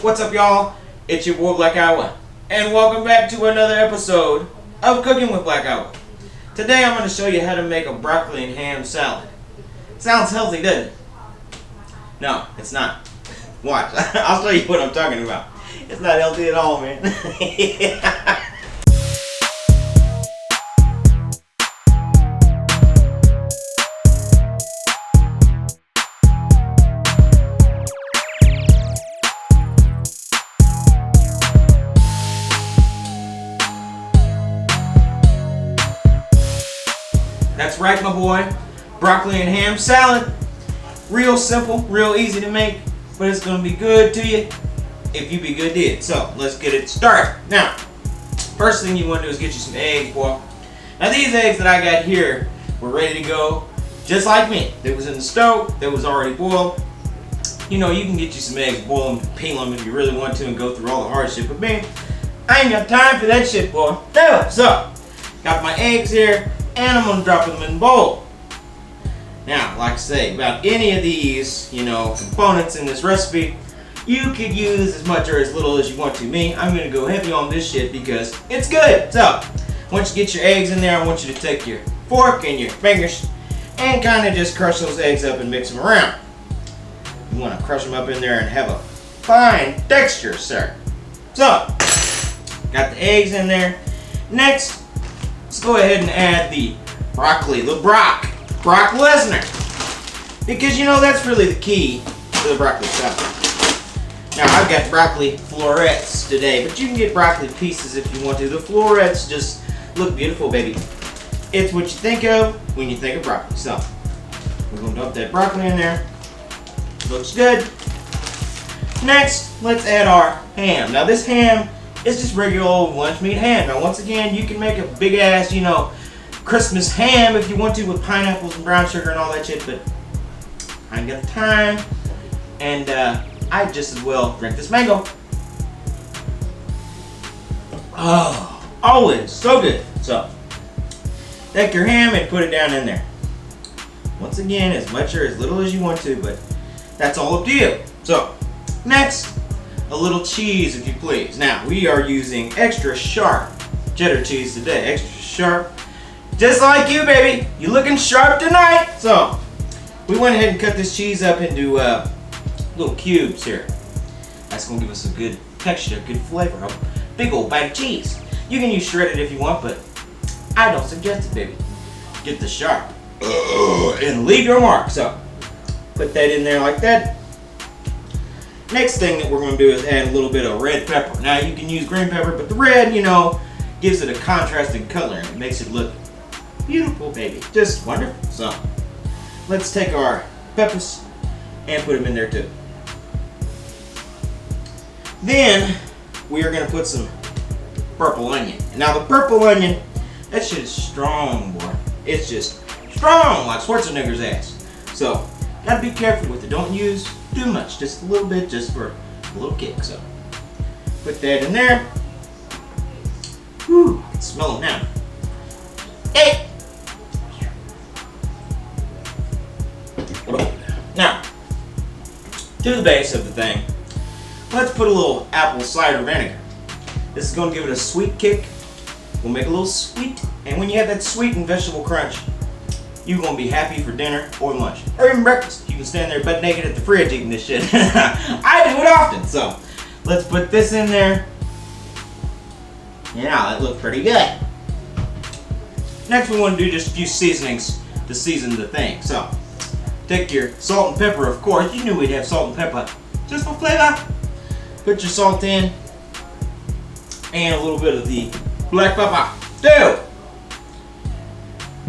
What's up, y'all? It's your boy Black Iowa, and welcome back to another episode of Cooking with Black Iowa. Today I'm going to show you how to make a broccoli and ham salad. Sounds healthy, doesn't it? No, it's not. Watch. I'll show you what I'm talking about. It's not healthy at all, man. That's right, my boy. Broccoli and ham salad. Real simple, real easy to make, but it's going to be good to you if you be good to it. So, let's get it started. Now, first thing you want to do is get you some eggs, boy. Now, these eggs that I got here were ready to go, just like me. They was in the stove, they was already boiled. You know, you can get you some eggs, boil them, peel them if you really want to, and go through all the hardship. But man, I ain't got time for that shit, boy. So, got my eggs here, and I'm gonna drop them in the bowl. Now, like I say, about any of these, components in this recipe, you could use as much or as little as you want to. Me, I'm gonna go heavy on this shit because it's good. So, once you get your eggs in there, I want you to take your fork and your fingers and kind of just crush those eggs up and mix them around. You want to crush them up in there and have a fine texture, sir. So, got the eggs in there. Next, let's go ahead and add the broccoli, Brock Lesnar. Because that's really the key to the broccoli salad. Now I've got broccoli florets today, but you can get broccoli pieces if you want to. The florets just look beautiful, baby. It's what you think of when you think of broccoli. So, we're going to dump that broccoli in there. Looks good. Next, let's add our ham. Now this ham, it's just regular old lunch meat ham. Now once again, you can make a big ass, Christmas ham if you want to with pineapples and brown sugar and all that shit, but I ain't got the time, and I just as well drink this mango. Oh, always so good. So, take your ham and put it down in there. Once again, as much or as little as you want to, but that's all up to you. So, next, a little cheese, if you please. Now, we are using extra sharp cheddar cheese today. Extra sharp. Just like you, baby. You looking sharp tonight. So, we went ahead and cut this cheese up into little cubes here. That's going to give us a good texture, good flavor. A big old bite of cheese. You can use shredded if you want, but I don't suggest it, baby. Get the sharp. And leave your mark. So, put that in there like that. Next thing that we're going to do is add a little bit of red pepper. Now you can use green pepper, but the red, gives it a contrasting color and it makes it look beautiful, baby. Just wonderful. So, let's take our peppers and put them in there too. Then, we are going to put some purple onion. Now the purple onion, that shit is strong, boy. It's just strong like Schwarzenegger's ass. So, gotta be careful with it. Don't use too much, just a little bit, just for a little kick. So, put that in there. Whew, I can smell it now. Hey! Now, to the base of the thing, let's put a little apple cider vinegar. This is going to give it a sweet kick. We'll make it a little sweet, and when you have that sweet and vegetable crunch, you're going to be happy for dinner or lunch, or even breakfast. You can stand there butt naked at the fridge eating this shit. I do it often, so let's put this in there. Yeah, that looks pretty good. Next, we want to do just a few seasonings to season the thing. So, take your salt and pepper, of course. You knew we'd have salt and pepper just for flavor. Put your salt in, and a little bit of the black pepper too.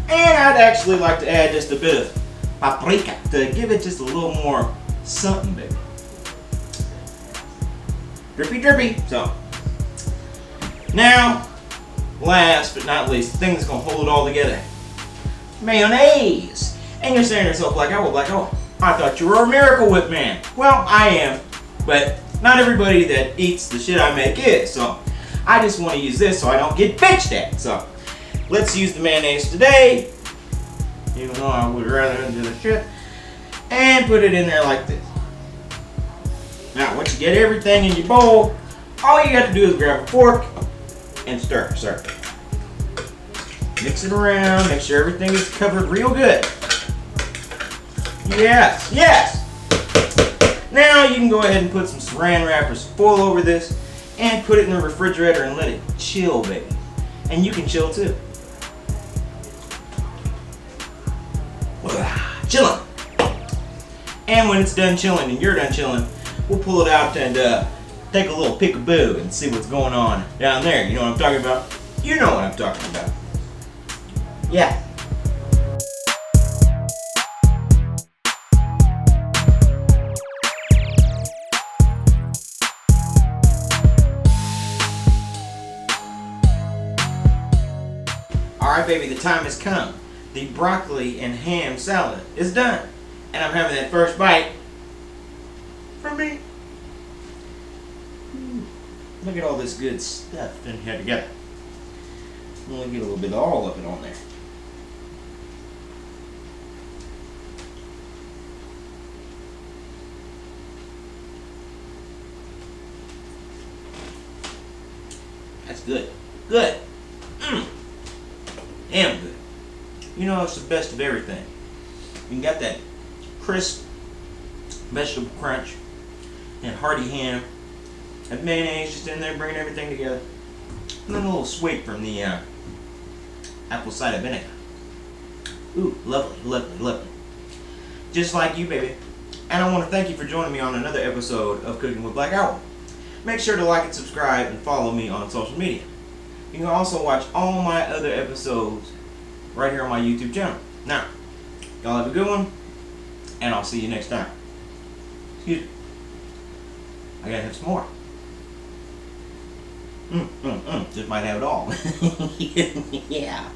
And I'd actually like to add just a bit of paprika to give it just a little more something, baby. Drippy, drippy. So, now, last but not least, the thing that's going to hold it all together. Mayonnaise. And you're saying to yourself, I thought you were a Miracle Whip man. Well, I am, but not everybody that eats the shit I make is. So, I just want to use this so I don't get bitched at. So, let's use the mayonnaise today, even though I would rather do the shit, and put it in there like this. Now, once you get everything in your bowl, all you got to do is grab a fork and stir. Mix it around, make sure everything is covered real good. Yes, yes. Now you can go ahead and put some saran wrappers full over this and put it in the refrigerator and let it chill, baby. And you can chill too. Chilling. And when it's done chilling and you're done chilling, we'll pull it out and take a little peekaboo and see what's going on down there. You know what I'm talking about? You know what I'm talking about. Yeah. Alright, baby, the time has come. The broccoli and ham salad is done. And I'm having that first bite for me. Look at all this good stuff in here together. I'm going to get a little bit of all of it on there. That's good. Good. Damn good. You know, it's the best of everything. You got that crisp vegetable crunch and hearty ham. That mayonnaise just in there bringing everything together. And then a little sweet from the apple cider vinegar. Ooh, lovely, lovely, lovely. Just like you, baby. And I want to thank you for joining me on another episode of Cooking with Black Owl. Make sure to like and subscribe and follow me on social media. You can also watch all my other episodes right here on my YouTube channel. Now, y'all have a good one, and I'll see you next time. Excuse me. I gotta have some more. Just might have it all. Yeah.